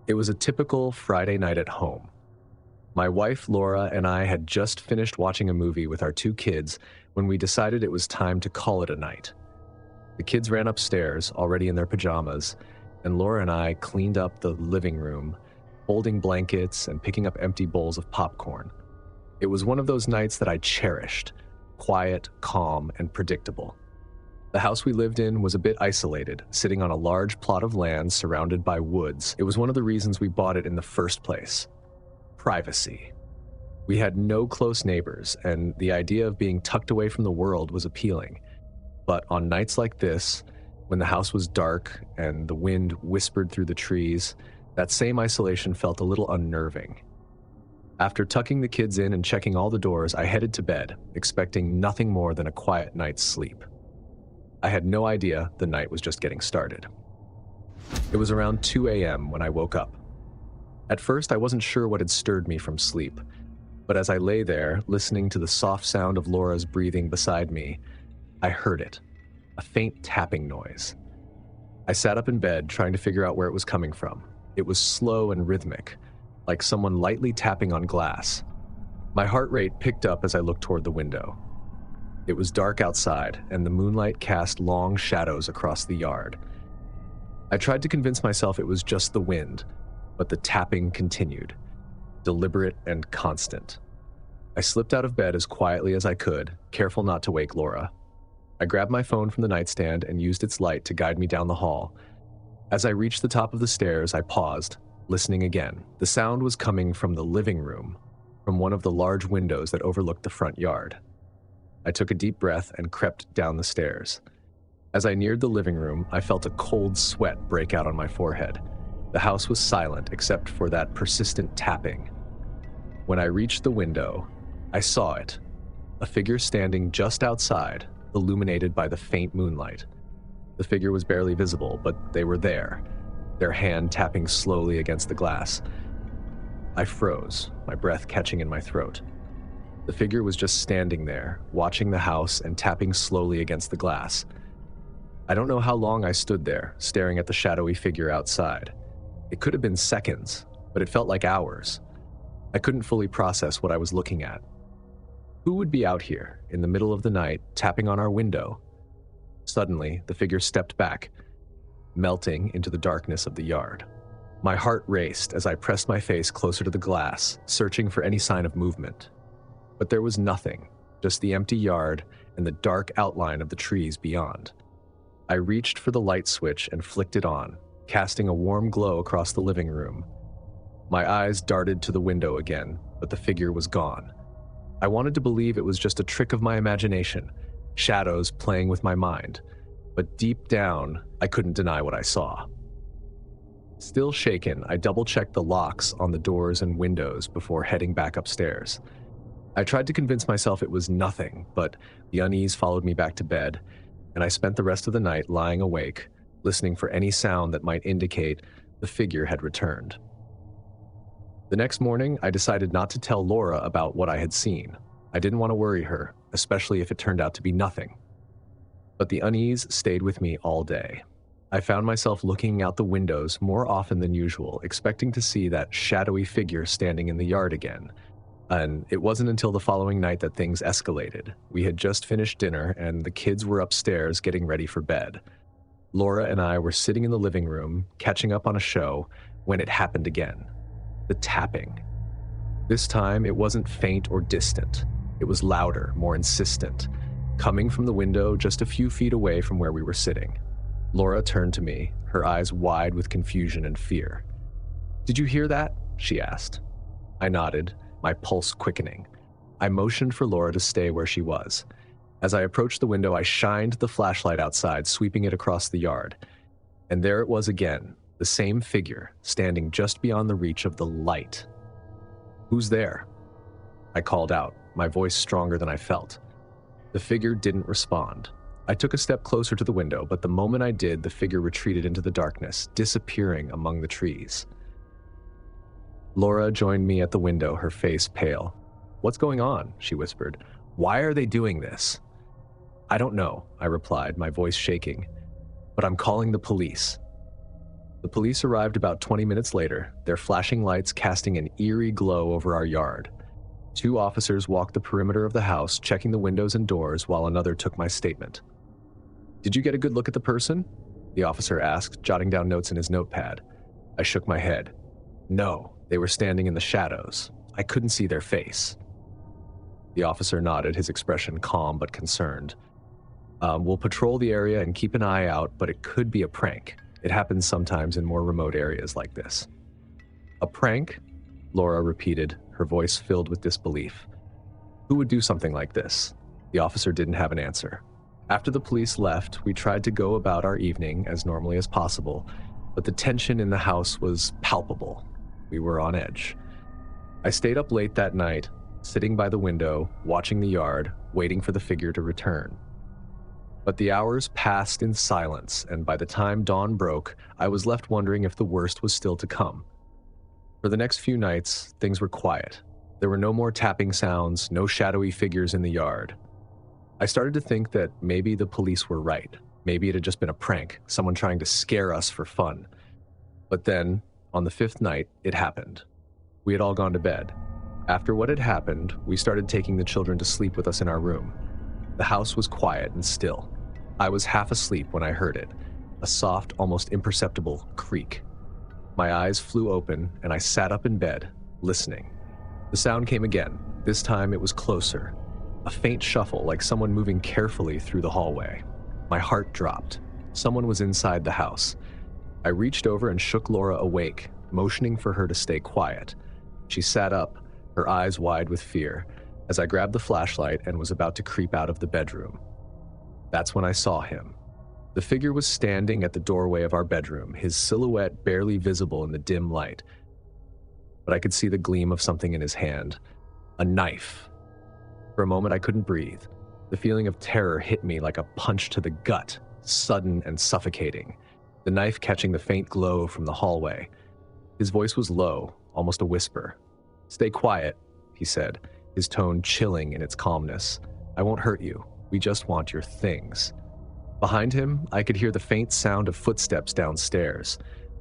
It was a typical Friday night at home. My wife, Laura, and I had just finished watching a movie with our two kids when we decided it was time to call it a night. The kids ran upstairs, already in their pajamas, and Laura and I cleaned up the living room, folding blankets and picking up empty bowls of popcorn. It was one of those nights that I cherished, quiet, calm, and predictable. The house we lived in was a bit isolated, sitting on a large plot of land surrounded by woods. It was one of the reasons we bought it in the first place. Privacy. We had no close neighbors, and the idea of being tucked away from the world was appealing. But on nights like this, when the house was dark and the wind whispered through the trees, that same isolation felt a little unnerving. After tucking the kids in and checking all the doors, I headed to bed, expecting nothing more than a quiet night's sleep. I had no idea the night was just getting started. It was around 2 a.m. when I woke up. At first, I wasn't sure what had stirred me from sleep, but as I lay there, listening to the soft sound of Laura's breathing beside me, I heard it, a faint tapping noise. I sat up in bed, trying to figure out where it was coming from. It was slow and rhythmic, like someone lightly tapping on glass. My heart rate picked up as I looked toward the window. It was dark outside, and the moonlight cast long shadows across the yard. I tried to convince myself it was just the wind, but the tapping continued, deliberate and constant. I slipped out of bed as quietly as I could, careful not to wake Laura. I grabbed my phone from the nightstand and used its light to guide me down the hall. As I reached the top of the stairs, I paused, listening again. The sound was coming from the living room, from one of the large windows that overlooked the front yard. I took a deep breath and crept down the stairs. As I neared the living room, I felt a cold sweat break out on my forehead. The house was silent except for that persistent tapping. When I reached the window, I saw it, a figure standing just outside, illuminated by the faint moonlight. The figure was barely visible, but they were there, their hand tapping slowly against the glass. I froze, my breath catching in my throat. The figure was just standing there, watching the house and tapping slowly against the glass. I don't know how long I stood there, staring at the shadowy figure outside. It could have been seconds, but it felt like hours. I couldn't fully process what I was looking at. Who would be out here, in the middle of the night, tapping on our window? Suddenly, the figure stepped back, melting into the darkness of the yard. My heart raced as I pressed my face closer to the glass, searching for any sign of movement. But there was nothing, just the empty yard and the dark outline of the trees beyond. I reached for the light switch and flicked it on, casting a warm glow across the living room. My eyes darted to the window again, but the figure was gone. I wanted to believe it was just a trick of my imagination, shadows playing with my mind, but deep down, I couldn't deny what I saw. Still shaken, I double-checked the locks on the doors and windows before heading back upstairs. I tried to convince myself it was nothing, but the unease followed me back to bed, and I spent the rest of the night lying awake, listening for any sound that might indicate the figure had returned. The next morning, I decided not to tell Laura about what I had seen. I didn't want to worry her, especially if it turned out to be nothing. But the unease stayed with me all day. I found myself looking out the windows more often than usual, expecting to see that shadowy figure standing in the yard again. And it wasn't until the following night that things escalated. We had just finished dinner, and the kids were upstairs getting ready for bed. Laura and I were sitting in the living room, catching up on a show, when it happened again. The tapping. This time, it wasn't faint or distant. It was louder, more insistent, coming from the window just a few feet away from where we were sitting. Laura turned to me, her eyes wide with confusion and fear. "Did you hear that?" she asked. I nodded, my pulse quickening. I motioned for Laura to stay where she was. As I approached the window, I shined the flashlight outside, sweeping it across the yard. And there it was again, the same figure, standing just beyond the reach of the light. "Who's there?" I called out, my voice stronger than I felt. The figure didn't respond. I took a step closer to the window, but the moment I did, the figure retreated into the darkness, disappearing among the trees. Laura joined me at the window, her face pale. "What's going on?" she whispered. "Why are they doing this?" "I don't know," I replied, my voice shaking. "But I'm calling the police." The police arrived about 20 minutes later, their flashing lights casting an eerie glow over our yard. 2 officers walked the perimeter of the house, checking the windows and doors, while another took my statement. "Did you get a good look at the person?" the officer asked, jotting down notes in his notepad. I shook my head. No, they were standing in the shadows. I couldn't see their face. The officer nodded, his expression calm but concerned. We'll patrol the area and keep an eye out, but it could be a prank. It happens sometimes in more remote areas like this." "A prank?" Laura repeated, her voice filled with disbelief. "Who would do something like this?" The officer didn't have an answer. After the police left, we tried to go about our evening as normally as possible, but the tension in the house was palpable. We were on edge. I stayed up late that night, sitting by the window, watching the yard, waiting for the figure to return. But the hours passed in silence, and by the time dawn broke, I was left wondering if the worst was still to come. For the next few nights, things were quiet. There were no more tapping sounds, no shadowy figures in the yard. I started to think that maybe the police were right. Maybe it had just been a prank, someone trying to scare us for fun. But then, on the 5th night, it happened. We had all gone to bed. After what had happened, we started taking the children to sleep with us in our room. The house was quiet and still. I was half asleep when I heard it, a soft, almost imperceptible creak. My eyes flew open, and I sat up in bed, listening. The sound came again. This time it was closer. A faint shuffle, like someone moving carefully through the hallway. My heart dropped. Someone was inside the house. I reached over and shook Laura awake, motioning for her to stay quiet. She sat up, her eyes wide with fear, as I grabbed the flashlight and was about to creep out of the bedroom. That's when I saw him. The figure was standing at the doorway of our bedroom, his silhouette barely visible in the dim light. But I could see the gleam of something in his hand. A knife. For a moment I couldn't breathe. The feeling of terror hit me like a punch to the gut, sudden and suffocating. The knife catching the faint glow from the hallway. His voice was low, almost a whisper. "Stay quiet," he said, his tone chilling in its calmness. "I won't hurt you. We just want your things." Behind him, I could hear the faint sound of footsteps downstairs,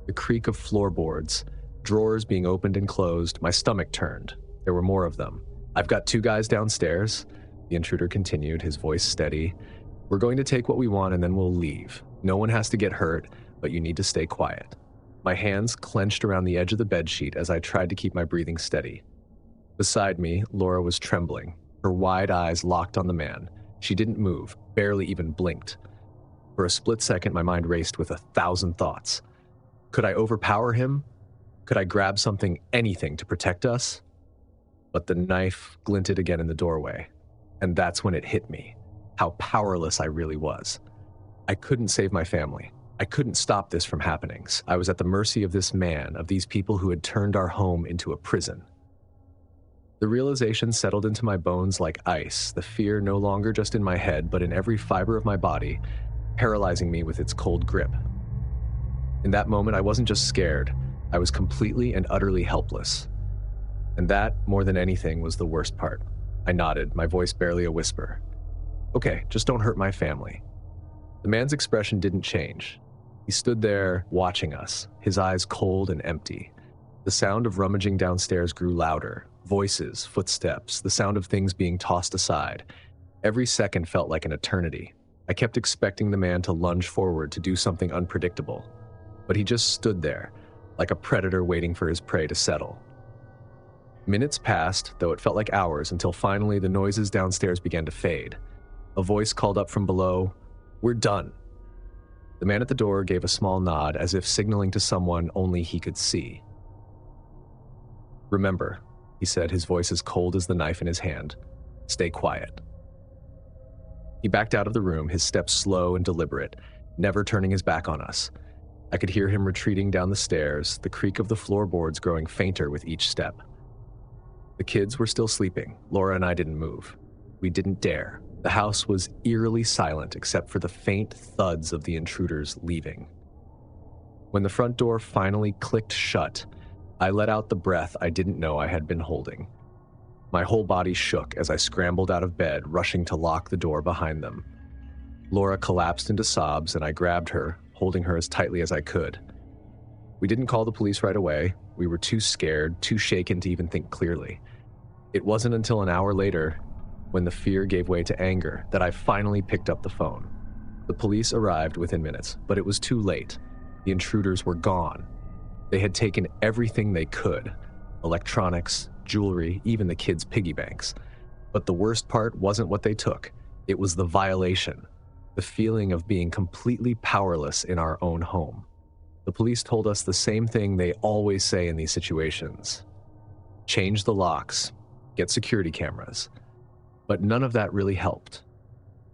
the creak of floorboards, drawers being opened and closed. My stomach turned. There were more of them. "I've got 2 guys downstairs," the intruder continued, his voice steady. "We're going to take what we want and then we'll leave. No one has to get hurt, but you need to stay quiet." My hands clenched around the edge of the bedsheet as I tried to keep my breathing steady. Beside me, Laura was trembling, her wide eyes locked on the man. She didn't move, barely even blinked. For a split second, my mind raced with 1,000 thoughts. Could I overpower him? Could I grab something, anything, to protect us? But the knife glinted again in the doorway, and that's when it hit me, how powerless I really was. I couldn't save my family. I couldn't stop this from happening. I was at the mercy of this man, of these people who had turned our home into a prison. The realization settled into my bones like ice, the fear no longer just in my head, but in every fiber of my body, paralyzing me with its cold grip. In that moment, I wasn't just scared. I was completely and utterly helpless. And that, more than anything, was the worst part. I nodded, my voice barely a whisper. "Okay, just don't hurt my family." The man's expression didn't change. He stood there, watching us, his eyes cold and empty. The sound of rummaging downstairs grew louder. Voices, footsteps, the sound of things being tossed aside. Every second felt like an eternity. I kept expecting the man to lunge forward to do something unpredictable. But he just stood there, like a predator waiting for his prey to settle. Minutes passed, though it felt like hours, until finally the noises downstairs began to fade. A voice called up from below, "We're done." The man at the door gave a small nod, as if signaling to someone only he could see. "Remember," he said, his voice as cold as the knife in his hand, "stay quiet." He backed out of the room, his steps slow and deliberate, never turning his back on us. I could hear him retreating down the stairs, the creak of the floorboards growing fainter with each step. The kids were still sleeping. Laura and I didn't move. We didn't dare. The house was eerily silent except for the faint thuds of the intruders leaving. When the front door finally clicked shut, I let out the breath I didn't know I had been holding. My whole body shook as I scrambled out of bed, rushing to lock the door behind them. Laura collapsed into sobs, and I grabbed her, holding her as tightly as I could. We didn't call the police right away. We were too scared, too shaken to even think clearly. It wasn't until an hour later, when the fear gave way to anger, that I finally picked up the phone. The police arrived within minutes, but it was too late. The intruders were gone. They had taken everything they could: electronics, jewelry, even the kids' piggy banks. But the worst part wasn't what they took. It was the violation, the feeling of being completely powerless in our own home. The police told us the same thing they always say in these situations: change the locks, get security cameras. But none of that really helped.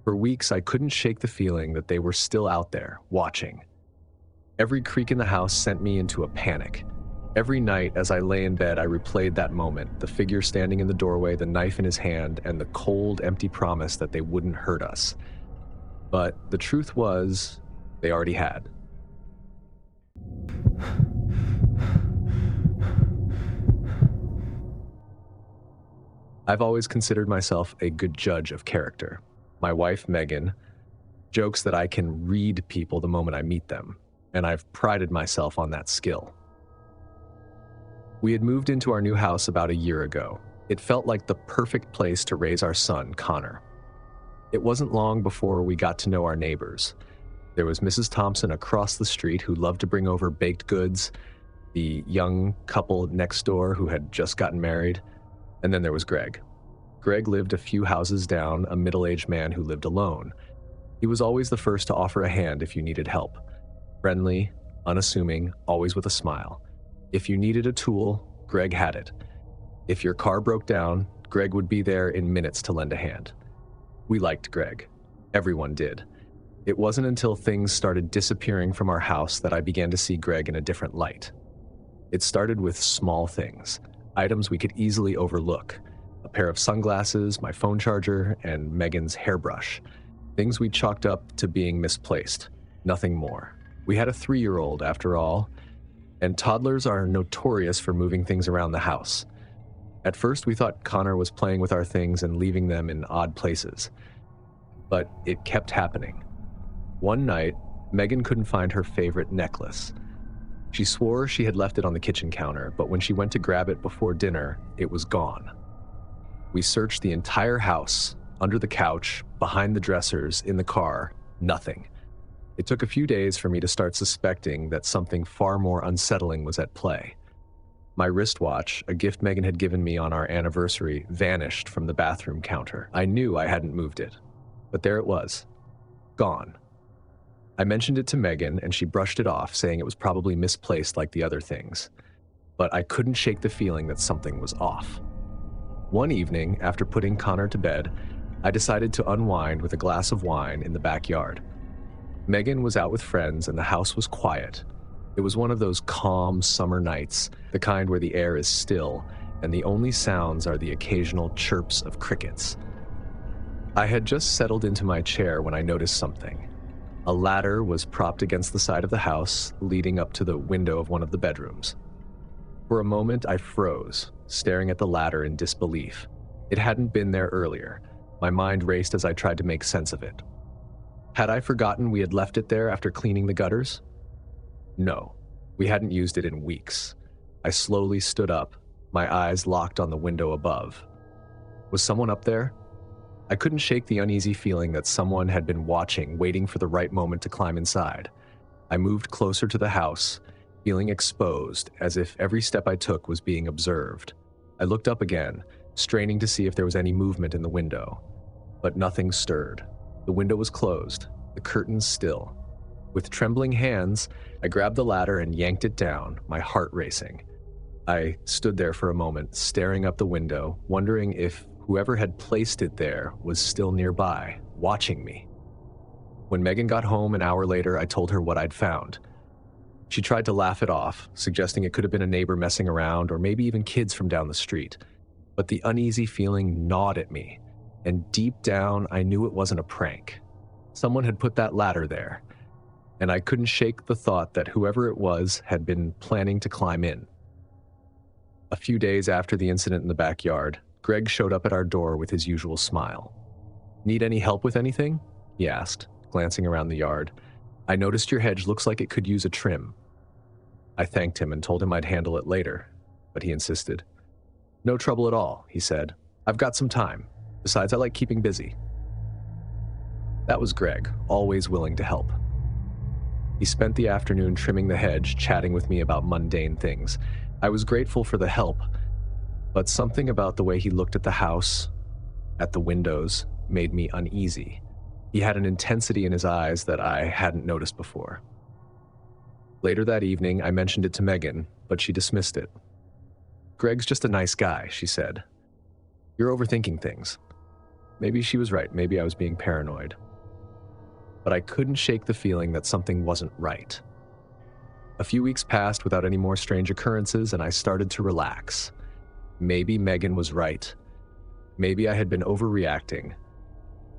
For weeks, I couldn't shake the feeling that they were still out there, watching. Every creak in the house sent me into a panic. Every night as I lay in bed, I replayed that moment, the figure standing in the doorway, the knife in his hand, and the cold, empty promise that they wouldn't hurt us. But the truth was, they already had. I've always considered myself a good judge of character. My wife, Megan, jokes that I can read people the moment I meet them, and I've prided myself on that skill. We had moved into our new house about a year ago. It felt like the perfect place to raise our son, Connor. It wasn't long before we got to know our neighbors. There was Mrs. Thompson across the street who loved to bring over baked goods, the young couple next door who had just gotten married, and then there was Greg. Greg lived a few houses down, a middle-aged man who lived alone. He was always the first to offer a hand if you needed help. Friendly, unassuming, always with a smile. If you needed a tool, Greg had it. If your car broke down, Greg would be there in minutes to lend a hand. We liked Greg. Everyone did. It wasn't until things started disappearing from our house that I began to see Greg in a different light. It started with small things, items we could easily overlook. A pair of sunglasses, my phone charger, and Megan's hairbrush. Things we chalked up to being misplaced, nothing more. We had a 3-year-old after all, and toddlers are notorious for moving things around the house. At first, we thought Connor was playing with our things and leaving them in odd places. But it kept happening. One night, Megan couldn't find her favorite necklace. She swore she had left it on the kitchen counter, but when she went to grab it before dinner, it was gone. We searched the entire house, under the couch, behind the dressers, in the car, nothing. It took a few days for me to start suspecting that something far more unsettling was at play. My wristwatch, a gift Megan had given me on our anniversary, vanished from the bathroom counter. I knew I hadn't moved it, but there it was, gone. I mentioned it to Megan, and she brushed it off, saying it was probably misplaced like the other things. But I couldn't shake the feeling that something was off. One evening, after putting Connor to bed, I decided to unwind with a glass of wine in the backyard. Megan was out with friends and the house was quiet. It was one of those calm summer nights, the kind where the air is still and the only sounds are the occasional chirps of crickets. I had just settled into my chair when I noticed something. A ladder was propped against the side of the house, leading up to the window of one of the bedrooms. For a moment, I froze, staring at the ladder in disbelief. It hadn't been there earlier. My mind raced as I tried to make sense of it. Had I forgotten we had left it there after cleaning the gutters? No, we hadn't used it in weeks. I slowly stood up, my eyes locked on the window above. Was someone up there? I couldn't shake the uneasy feeling that someone had been watching, waiting for the right moment to climb inside. I moved closer to the house, feeling exposed, as if every step I took was being observed. I looked up again, straining to see if there was any movement in the window. But nothing stirred. The window was closed, the curtains still. With trembling hands, I grabbed the ladder and yanked it down, my heart racing. I stood there for a moment, staring up the window, wondering if whoever had placed it there was still nearby, watching me. When Megan got home an hour later, I told her what I'd found. She tried to laugh it off, suggesting it could have been a neighbor messing around or maybe even kids from down the street. But the uneasy feeling gnawed at me, and deep down, I knew it wasn't a prank. Someone had put that ladder there, and I couldn't shake the thought that whoever it was had been planning to climb in. A few days after the incident in the backyard, Greg showed up at our door with his usual smile. "Need any help with anything?" he asked, glancing around the yard. "I noticed your hedge looks like it could use a trim." I thanked him and told him I'd handle it later, but he insisted. "No trouble at all," he said. "I've got some time. Besides, I like keeping busy." That was Greg, always willing to help. He spent the afternoon trimming the hedge, chatting with me about mundane things. I was grateful for the help, but something about the way he looked at the house, at the windows, made me uneasy. He had an intensity in his eyes that I hadn't noticed before. Later that evening, I mentioned it to Megan, but she dismissed it. "Greg's just a nice guy," she said. "You're overthinking things." Maybe she was right. Maybe I was being paranoid. But I couldn't shake the feeling that something wasn't right. A few weeks passed without any more strange occurrences, and I started to relax. Maybe Megan was right. Maybe I had been overreacting.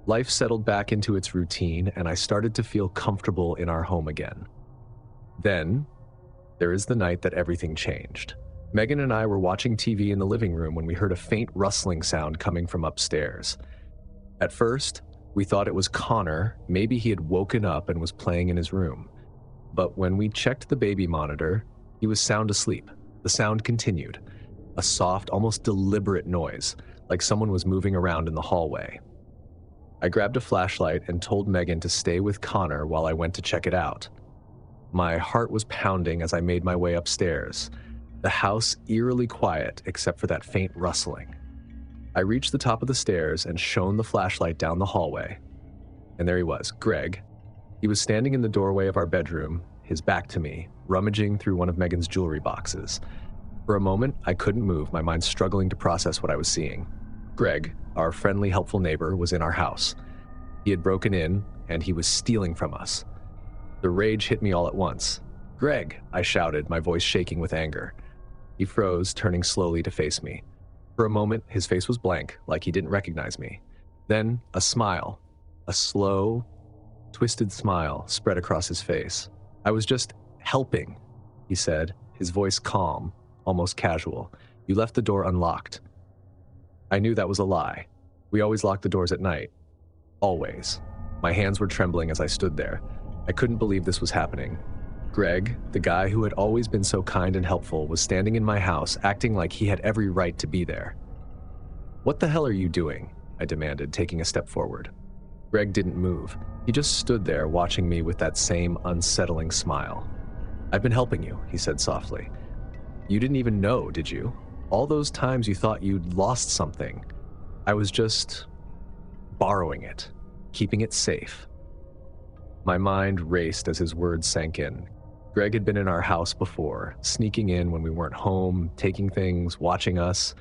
Life settled back into its routine, and I started to feel comfortable in our home again. Then, there is the night that everything changed. Megan and I were watching TV in the living room when we heard a faint rustling sound coming from upstairs. At first, we thought it was Connor. Maybe he had woken up and was playing in his room. But when we checked the baby monitor, he was sound asleep. The sound continued, a soft, almost deliberate noise, like someone was moving around in the hallway. I grabbed a flashlight and told Megan to stay with Connor while I went to check it out. My heart was pounding as I made my way upstairs, the house eerily quiet except for that faint rustling. I reached the top of the stairs and shone the flashlight down the hallway. And there he was, Greg. He was standing in the doorway of our bedroom, his back to me, rummaging through one of Megan's jewelry boxes. For a moment, I couldn't move, my mind struggling to process what I was seeing. Greg, our friendly, helpful neighbor, was in our house. He had broken in, and he was stealing from us. The rage hit me all at once. "Greg," I shouted, my voice shaking with anger. He froze, turning slowly to face me. For a moment, his face was blank, like he didn't recognize me. Then, a smile, a slow, twisted smile spread across his face. "I was just helping," he said, his voice calm, almost casual. "You left the door unlocked." I knew that was a lie. We always locked the doors at night. Always. My hands were trembling as I stood there. I couldn't believe this was happening. Greg, the guy who had always been so kind and helpful, was standing in my house, acting like he had every right to be there. "What the hell are you doing?" I demanded, taking a step forward. Greg didn't move. He just stood there, watching me with that same unsettling smile. "I've been helping you," he said softly. "You didn't even know, did you? All those times you thought you'd lost something. I was just borrowing it, keeping it safe." My mind raced as his words sank in. Greg had been in our house before, sneaking in when we weren't home, taking things, watching us.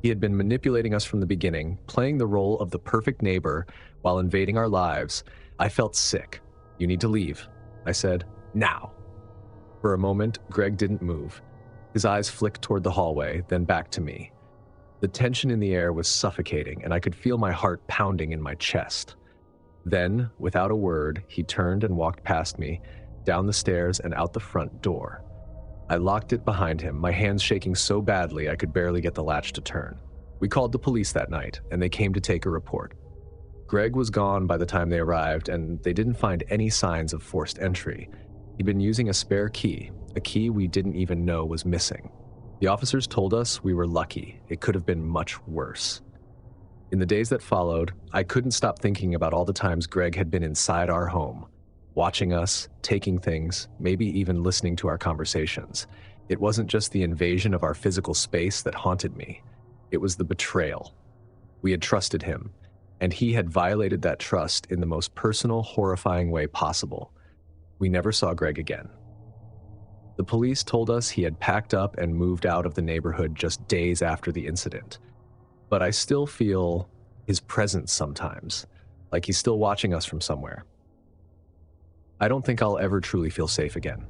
He had been manipulating us from the beginning, playing the role of the perfect neighbor while invading our lives. I felt sick. "You need to leave," I said. "Now." For a moment, Greg didn't move. His eyes flicked toward the hallway, then back to me. The tension in the air was suffocating, and I could feel my heart pounding in my chest. Then, without a word, he turned and walked past me, down the stairs and out the front door. I locked it behind him, my hands shaking so badly I could barely get the latch to turn. We called the police that night, and they came to take a report. Greg was gone by the time they arrived, and they didn't find any signs of forced entry. He'd been using a spare key, a key we didn't even know was missing. The officers told us we were lucky. It could have been much worse. In the days that followed, I couldn't stop thinking about all the times Greg had been inside our home, watching us, taking things, maybe even listening to our conversations. It wasn't just the invasion of our physical space that haunted me. It was the betrayal. We had trusted him, and he had violated that trust in the most personal, horrifying way possible. We never saw Greg again. The police told us he had packed up and moved out of the neighborhood just days after the incident. But I still feel his presence sometimes, like he's still watching us from somewhere. I don't think I'll ever truly feel safe again.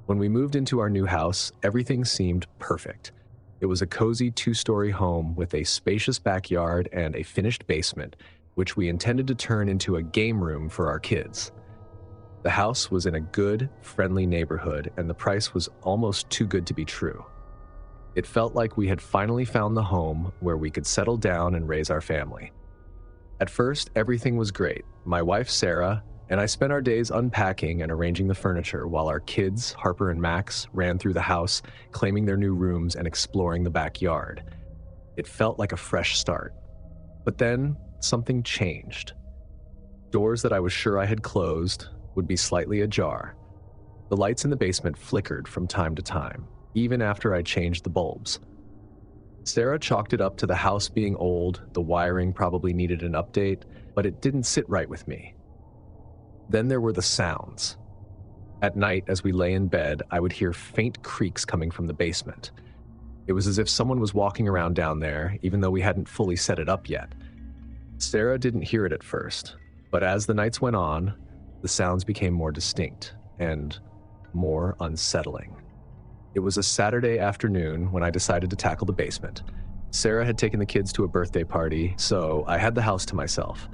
When we moved into our new house, everything seemed perfect. It was a cozy 2-story home with a spacious backyard and a finished basement, which we intended to turn into a game room for our kids. The house was in a good, friendly neighborhood, and the price was almost too good to be true. It felt like we had finally found the home where we could settle down and raise our family. At first, everything was great. My wife, Sarah, and I spent our days unpacking and arranging the furniture while our kids, Harper and Max, ran through the house, claiming their new rooms and exploring the backyard. It felt like a fresh start. But then, something changed. Doors that I was sure I had closed would be slightly ajar. The lights in the basement flickered from time to time, even after I changed the bulbs. Sarah chalked it up to the house being old, the wiring probably needed an update, but it didn't sit right with me. Then there were the sounds. At night, as we lay in bed, I would hear faint creaks coming from the basement. It was as if someone was walking around down there, even though we hadn't fully set it up yet. Sarah didn't hear it at first, but as the nights went on, the sounds became more distinct and more unsettling. It was a Saturday afternoon when I decided to tackle the basement. Sarah had taken the kids to a birthday party, so I had the house to myself.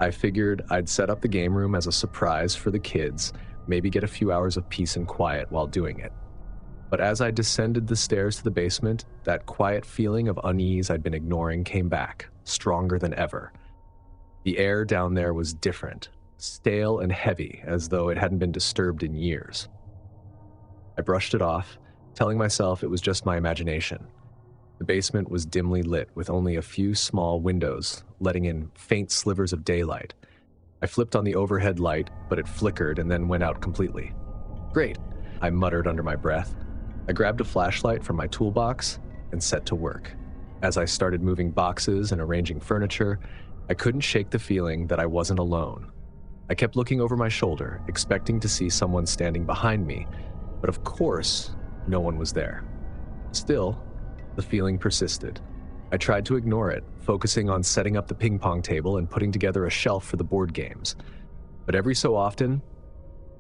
I figured I'd set up the game room as a surprise for the kids, maybe get a few hours of peace and quiet while doing it. But as I descended the stairs to the basement, that quiet feeling of unease I'd been ignoring came back, stronger than ever. The air down there was different, stale and heavy, as though it hadn't been disturbed in years. I brushed it off, telling myself it was just my imagination. The basement was dimly lit with only a few small windows, letting in faint slivers of daylight. I flipped on the overhead light, but it flickered and then went out completely. Great, I muttered under my breath. I grabbed a flashlight from my toolbox and set to work. As I started moving boxes and arranging furniture, I couldn't shake the feeling that I wasn't alone. I kept looking over my shoulder, expecting to see someone standing behind me, but of course, no one was there. Still, the feeling persisted. I tried to ignore it, focusing on setting up the ping pong table and putting together a shelf for the board games. But every so often,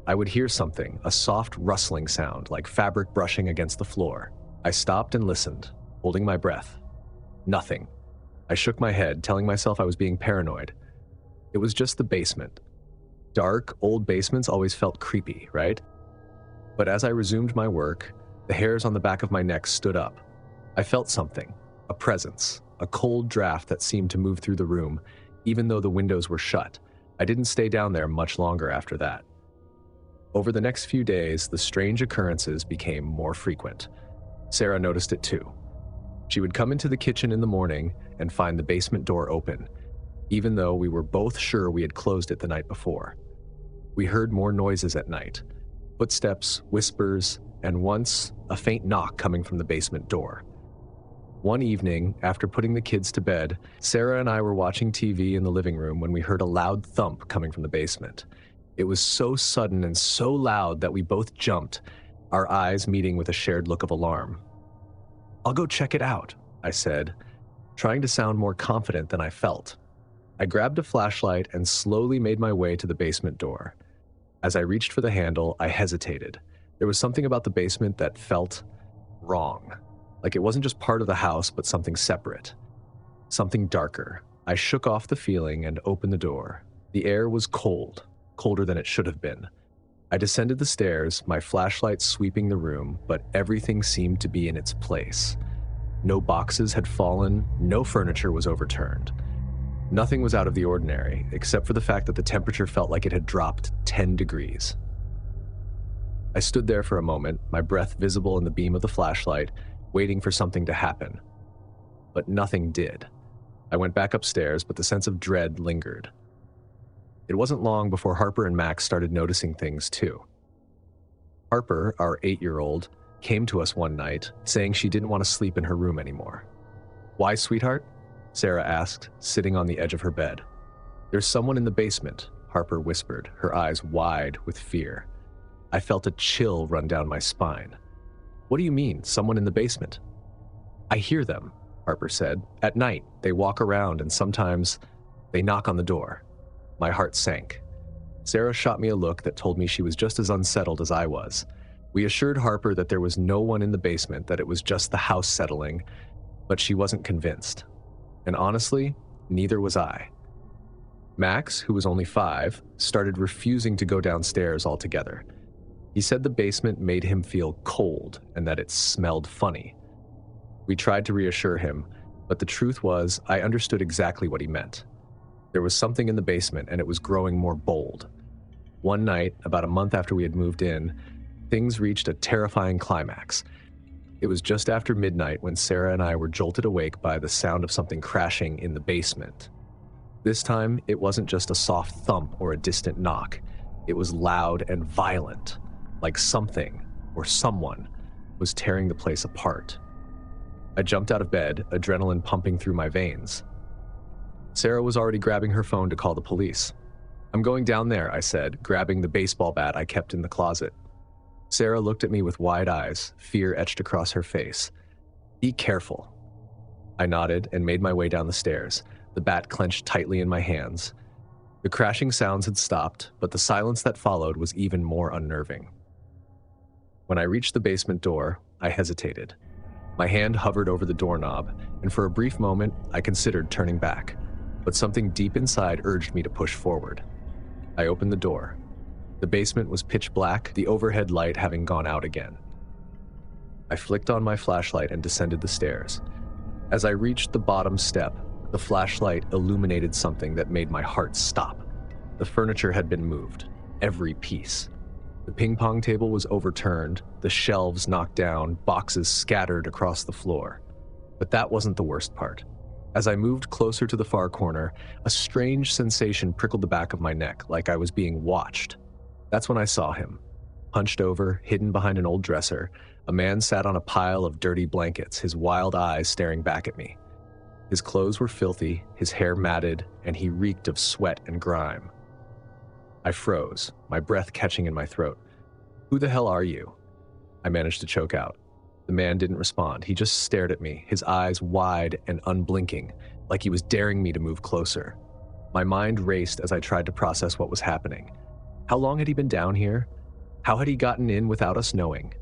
I would hear something, a soft rustling sound like fabric brushing against the floor. I stopped and listened, holding my breath. Nothing. I shook my head, telling myself I was being paranoid. It was just the basement. Dark, old basements always felt creepy, right? But as I resumed my work, the hairs on the back of my neck stood up. I felt something, a presence, a cold draft that seemed to move through the room, even though the windows were shut. I didn't stay down there much longer after that. Over the next few days, the strange occurrences became more frequent. Sarah noticed it too. She would come into the kitchen in the morning and find the basement door open, even though we were both sure we had closed it the night before. We heard more noises at night, footsteps, whispers, and once, a faint knock coming from the basement door. One evening, after putting the kids to bed, Sarah and I were watching TV in the living room when we heard a loud thump coming from the basement. It was so sudden and so loud that we both jumped, our eyes meeting with a shared look of alarm. "I'll go check it out," I said, trying to sound more confident than I felt. I grabbed a flashlight and slowly made my way to the basement door. As I reached for the handle, I hesitated. There was something about the basement that felt wrong. Like it wasn't just part of the house, but something separate. Something darker. I shook off the feeling and opened the door. The air was cold, colder than it should have been. I descended the stairs, my flashlight sweeping the room, but everything seemed to be in its place. No boxes had fallen, no furniture was overturned. Nothing was out of the ordinary, except for the fact that the temperature felt like it had dropped 10 degrees. I stood there for a moment, my breath visible in the beam of the flashlight, waiting for something to happen. But nothing did. I went back upstairs, but the sense of dread lingered. It wasn't long before Harper and Max started noticing things too. Harper, our 8-year-old, came to us one night, saying she didn't want to sleep in her room anymore. "Why, sweetheart?" Sarah asked, sitting on the edge of her bed. "There's someone in the basement," Harper whispered, her eyes wide with fear. I felt a chill run down my spine. "What do you mean, someone in the basement?" "I hear them," Harper said. "At night, they walk around and sometimes they knock on the door." My heart sank. Sarah shot me a look that told me she was just as unsettled as I was. We assured Harper that there was no one in the basement, that it was just the house settling, but she wasn't convinced. And honestly, neither was I. Max, who was only 5, started refusing to go downstairs altogether. He said the basement made him feel cold and that it smelled funny. We tried to reassure him, but the truth was I understood exactly what he meant. There was something in the basement, and it was growing more bold. One night, about a month after we had moved in, things reached a terrifying climax. It was just after midnight when Sarah and I were jolted awake by the sound of something crashing in the basement. This time, it wasn't just a soft thump or a distant knock. It was loud and violent, like something or someone was tearing the place apart. I jumped out of bed, adrenaline pumping through my veins. Sarah was already grabbing her phone to call the police. "I'm going down there," I said, grabbing the baseball bat I kept in the closet. Sarah looked at me with wide eyes, fear etched across her face. "Be careful." I nodded and made my way down the stairs, the bat clenched tightly in my hands. The crashing sounds had stopped, but the silence that followed was even more unnerving. When I reached the basement door, I hesitated. My hand hovered over the doorknob, and for a brief moment, I considered turning back, but something deep inside urged me to push forward. I opened the door. The basement was pitch black, the overhead light having gone out again. I flicked on my flashlight and descended the stairs. As I reached the bottom step, the flashlight illuminated something that made my heart stop. The furniture had been moved, every piece. The ping pong table was overturned, the shelves knocked down, boxes scattered across the floor. But that wasn't the worst part. As I moved closer to the far corner, a strange sensation prickled the back of my neck, like I was being watched. That's when I saw him. Hunched over, hidden behind an old dresser, a man sat on a pile of dirty blankets, his wild eyes staring back at me. His clothes were filthy, his hair matted, and he reeked of sweat and grime. I froze, my breath catching in my throat. "Who the hell are you?" I managed to choke out. The man didn't respond. He just stared at me, his eyes wide and unblinking, like he was daring me to move closer. My mind raced as I tried to process what was happening. How long had he been down here? How had he gotten in without us knowing?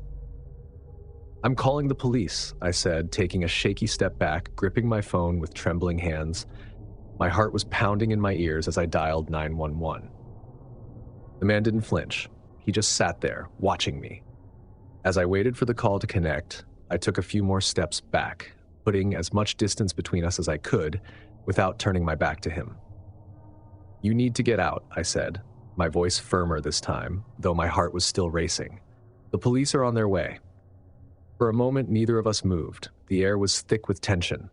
"I'm calling the police," I said, taking a shaky step back, gripping my phone with trembling hands. My heart was pounding in my ears as I dialed 911. The man didn't flinch. He just sat there, watching me. As I waited for the call to connect, I took a few more steps back, putting as much distance between us as I could without turning my back to him. "You need to get out," I said, my voice firmer this time, though my heart was still racing. "The police are on their way." For a moment, neither of us moved. The air was thick with tension.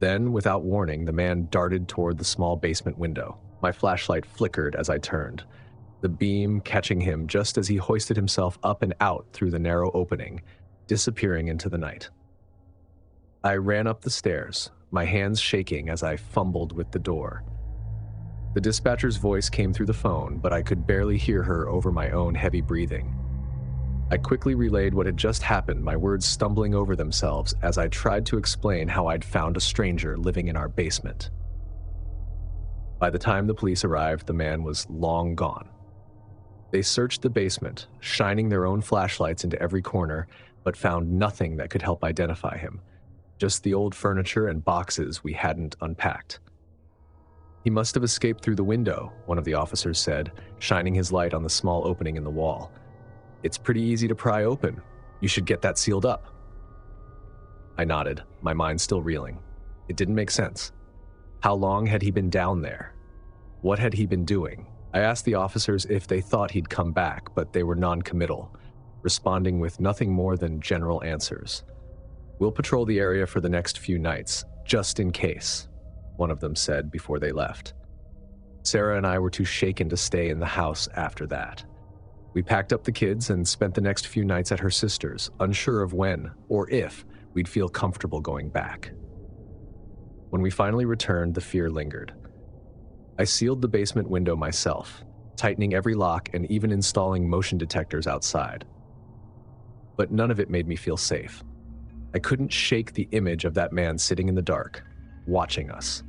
Then, without warning, the man darted toward the small basement window. My flashlight flickered as I turned, the beam catching him just as he hoisted himself up and out through the narrow opening, disappearing into the night. I ran up the stairs, my hands shaking as I fumbled with the door. The dispatcher's voice came through the phone, but I could barely hear her over my own heavy breathing. I quickly relayed what had just happened, my words stumbling over themselves as I tried to explain how I'd found a stranger living in our basement. By the time the police arrived, the man was long gone. They searched the basement, shining their own flashlights into every corner, but found nothing that could help identify him, just the old furniture and boxes we hadn't unpacked. "He must have escaped through the window," one of the officers said, shining his light on the small opening in the wall. "It's pretty easy to pry open. You should get that sealed up." I nodded, my mind still reeling. It didn't make sense. How long had he been down there? What had he been doing? I asked the officers if they thought he'd come back, but they were non-committal, responding with nothing more than general answers. "We'll patrol the area for the next few nights, just in case," one of them said before they left. Sarah and I were too shaken to stay in the house after that. We packed up the kids and spent the next few nights at her sister's, unsure of when, or if, we'd feel comfortable going back. When we finally returned, the fear lingered. I sealed the basement window myself, tightening every lock and even installing motion detectors outside. But none of it made me feel safe. I couldn't shake the image of that man sitting in the dark, watching us.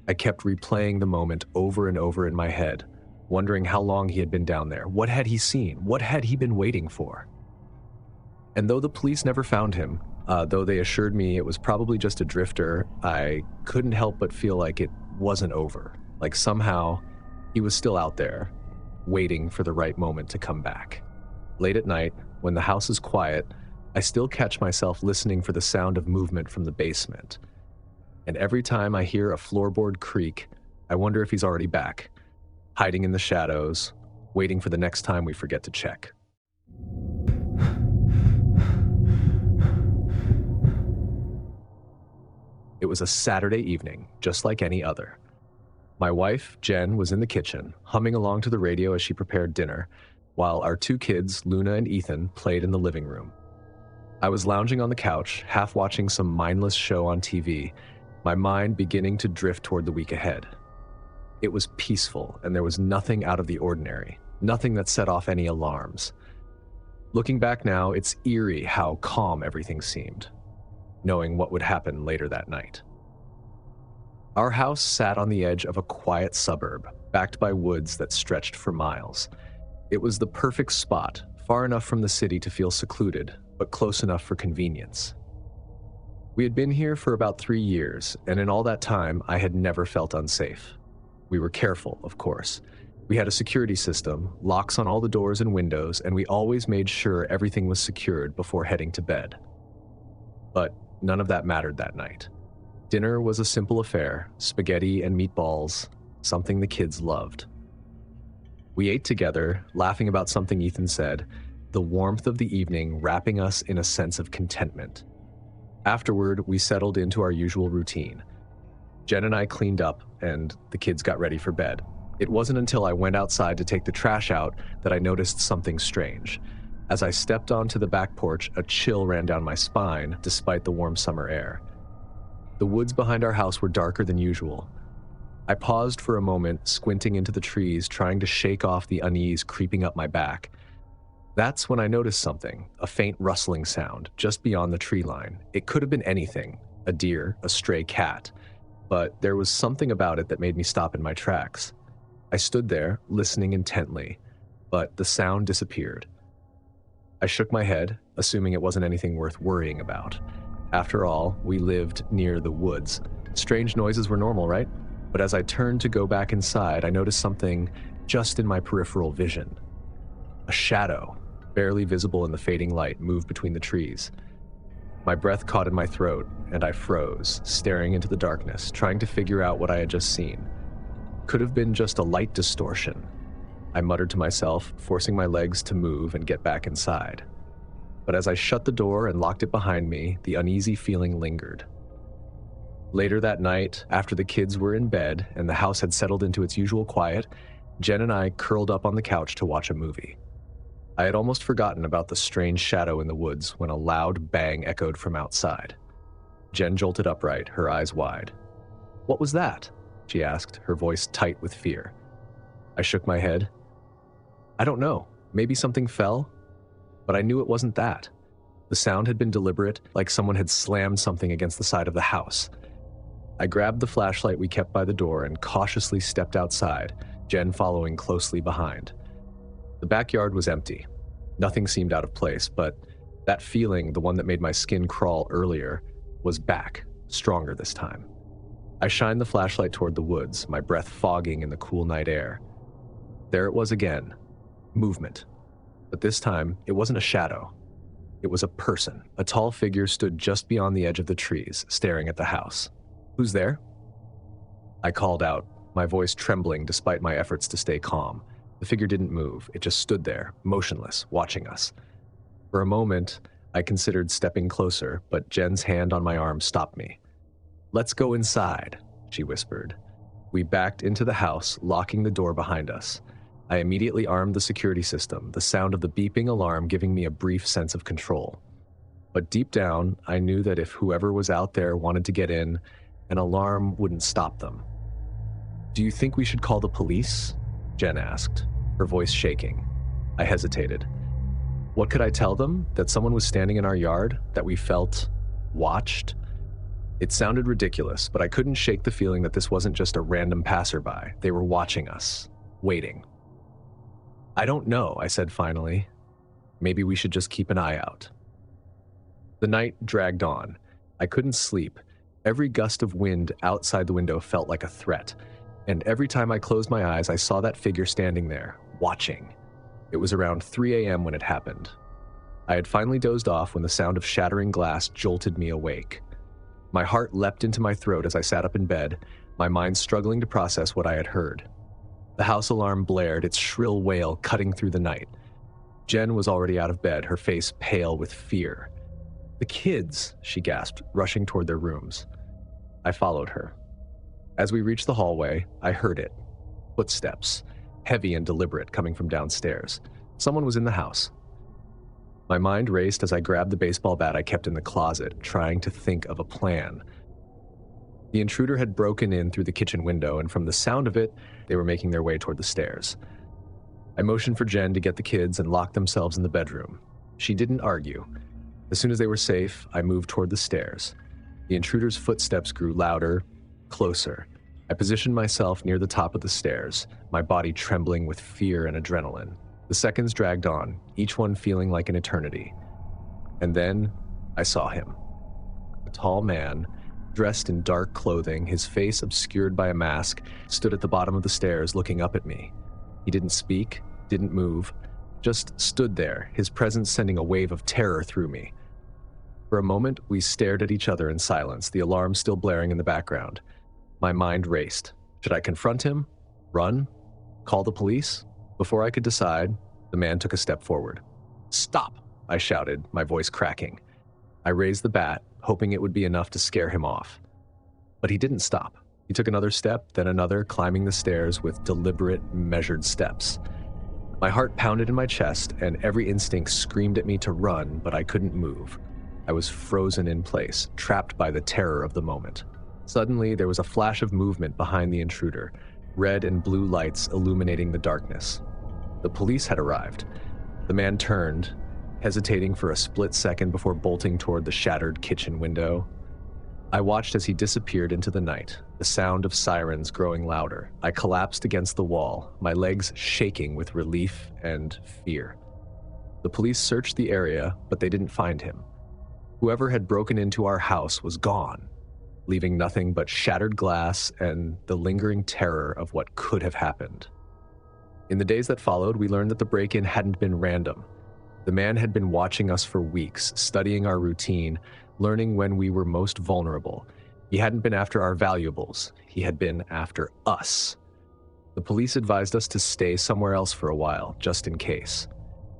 I kept replaying the moment over and over in my head, wondering how long he had been down there. What had he seen? What had he been waiting for? And though the police never found him, though they assured me it was probably just a drifter, I couldn't help but feel like it wasn't over. Like somehow he was still out there, waiting for the right moment to come back. Late at night, when the house is quiet, I still catch myself listening for the sound of movement from the basement. And every time I hear a floorboard creak I wonder if he's already back, hiding in the shadows, waiting for the next time we forget to check. It was a Saturday evening, just like any other. My wife, Jen, was in the kitchen, humming along to the radio as she prepared dinner, while our two kids, Luna and Ethan, played in the living room. I was lounging on the couch, half watching some mindless show on TV, my mind beginning to drift toward the week ahead. It was peaceful, and there was nothing out of the ordinary, nothing that set off any alarms. Looking back now, it's eerie how calm everything seemed, knowing what would happen later that night. Our house sat on the edge of a quiet suburb, backed by woods that stretched for miles. It was the perfect spot, far enough from the city to feel secluded, but close enough for convenience. We had been here for about 3 years, and in all that time, I had never felt unsafe. We were careful, of course. We had a security system, locks on all the doors and windows, and we always made sure everything was secured before heading to bed. But none of that mattered that night. Dinner was a simple affair, spaghetti and meatballs, something the kids loved. We ate together, laughing about something Ethan said, the warmth of the evening wrapping us in a sense of contentment. Afterward, we settled into our usual routine. Jen and I cleaned up, and the kids got ready for bed. It wasn't until I went outside to take the trash out that I noticed something strange. As I stepped onto the back porch, a chill ran down my spine, despite the warm summer air. The woods behind our house were darker than usual. I paused for a moment, squinting into the trees, trying to shake off the unease creeping up my back. That's when I noticed something, a faint rustling sound, just beyond the tree line. It could have been anything, a deer, a stray cat, but there was something about it that made me stop in my tracks. I stood there, listening intently, but the sound disappeared. I shook my head, assuming it wasn't anything worth worrying about. After all, we lived near the woods. Strange noises were normal, right? But as I turned to go back inside, I noticed something just in my peripheral vision. A shadow, barely visible in the fading light, moved between the trees. My breath caught in my throat, and I froze, staring into the darkness, trying to figure out what I had just seen. Could have been just a light distortion. I muttered to myself, forcing my legs to move and get back inside. But as I shut the door and locked it behind me, the uneasy feeling lingered. Later that night, after the kids were in bed and the house had settled into its usual quiet, Jen and I curled up on the couch to watch a movie. I had almost forgotten about the strange shadow in the woods when a loud bang echoed from outside. Jen jolted upright, her eyes wide. "What was that?" she asked, her voice tight with fear. I shook my head. "I don't know. Maybe something fell?" But I knew it wasn't that. The sound had been deliberate, like someone had slammed something against the side of the house. I grabbed the flashlight we kept by the door and cautiously stepped outside, Jen following closely behind. The backyard was empty. Nothing seemed out of place, but that feeling, the one that made my skin crawl earlier, was back, stronger this time. I shined the flashlight toward the woods, my breath fogging in the cool night air. There it was again. Movement. But this time, it wasn't a shadow. It was a person. A tall figure stood just beyond the edge of the trees, staring at the house. "Who's there?" I called out, my voice trembling despite my efforts to stay calm. The figure didn't move. It just stood there, motionless, watching us. For a moment, I considered stepping closer, but Jen's hand on my arm stopped me. "Let's go inside," she whispered. We backed into the house, locking the door behind us. I immediately armed the security system, the sound of the beeping alarm giving me a brief sense of control. But deep down, I knew that if whoever was out there wanted to get in, an alarm wouldn't stop them. "Do you think we should call the police?" Jen asked, her voice shaking. I hesitated. What could I tell them? That someone was standing in our yard? That we felt watched? It sounded ridiculous, but I couldn't shake the feeling that this wasn't just a random passerby. They were watching us, waiting. "I don't know," I said finally. "Maybe we should just keep an eye out." The night dragged on. I couldn't sleep. Every gust of wind outside the window felt like a threat, and every time I closed my eyes, I saw that figure standing there, watching. It was around 3 a.m. when it happened. I had finally dozed off when the sound of shattering glass jolted me awake. My heart leapt into my throat as I sat up in bed, my mind struggling to process what I had heard. The house alarm blared, its shrill wail cutting through the night. Jen was already out of bed, her face pale with fear. "The kids," she gasped, rushing toward their rooms. I followed her. As we reached the hallway, I heard it. Footsteps, heavy and deliberate, coming from downstairs. Someone was in the house. My mind raced as I grabbed the baseball bat I kept in the closet, trying to think of a plan. The intruder had broken in through the kitchen window, and from the sound of it, they were making their way toward the stairs. I motioned for Jen to get the kids and lock themselves in the bedroom. She didn't argue. As soon as they were safe, I moved toward the stairs. The intruder's footsteps grew louder, closer. I positioned myself near the top of the stairs, my body trembling with fear and adrenaline. The seconds dragged on, each one feeling like an eternity. And then I saw him. A tall man, dressed in dark clothing, his face obscured by a mask, stood at the bottom of the stairs looking up at me. He didn't speak, didn't move, just stood there, his presence sending a wave of terror through me. For a moment, we stared at each other in silence, the alarm still blaring in the background. My mind raced. Should I confront him? Run? Call the police? Before I could decide, the man took a step forward. "Stop!" I shouted, my voice cracking. I raised the bat, hoping it would be enough to scare him off. But he didn't stop. He took another step, then another, climbing the stairs with deliberate, measured steps. My heart pounded in my chest, and every instinct screamed at me to run, but I couldn't move. I was frozen in place, trapped by the terror of the moment. Suddenly, there was a flash of movement behind the intruder, red and blue lights illuminating the darkness. The police had arrived. The man turned, hesitating for a split second before bolting toward the shattered kitchen window. I watched as he disappeared into the night, the sound of sirens growing louder. I collapsed against the wall, my legs shaking with relief and fear. The police searched the area, but they didn't find him. Whoever had broken into our house was gone, leaving nothing but shattered glass and the lingering terror of what could have happened. In the days that followed, we learned that the break-in hadn't been random. The man had been watching us for weeks, studying our routine, learning when we were most vulnerable. He hadn't been after our valuables. He had been after us. The police advised us to stay somewhere else for a while, just in case.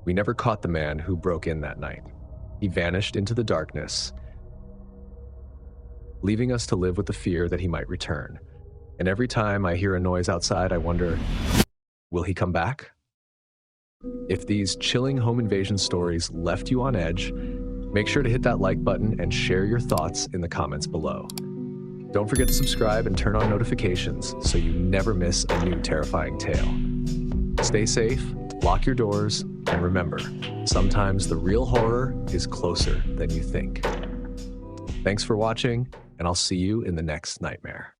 We never caught the man who broke in that night. He vanished into the darkness, leaving us to live with the fear that he might return. And every time I hear a noise outside, I wonder, will he come back? If these chilling home invasion stories left you on edge, make sure to hit that like button and share your thoughts in the comments below. Don't forget to subscribe and turn on notifications so you never miss a new terrifying tale. Stay safe, lock your doors, and remember, sometimes the real horror is closer than you think. Thanks for watching, and I'll see you in the next nightmare.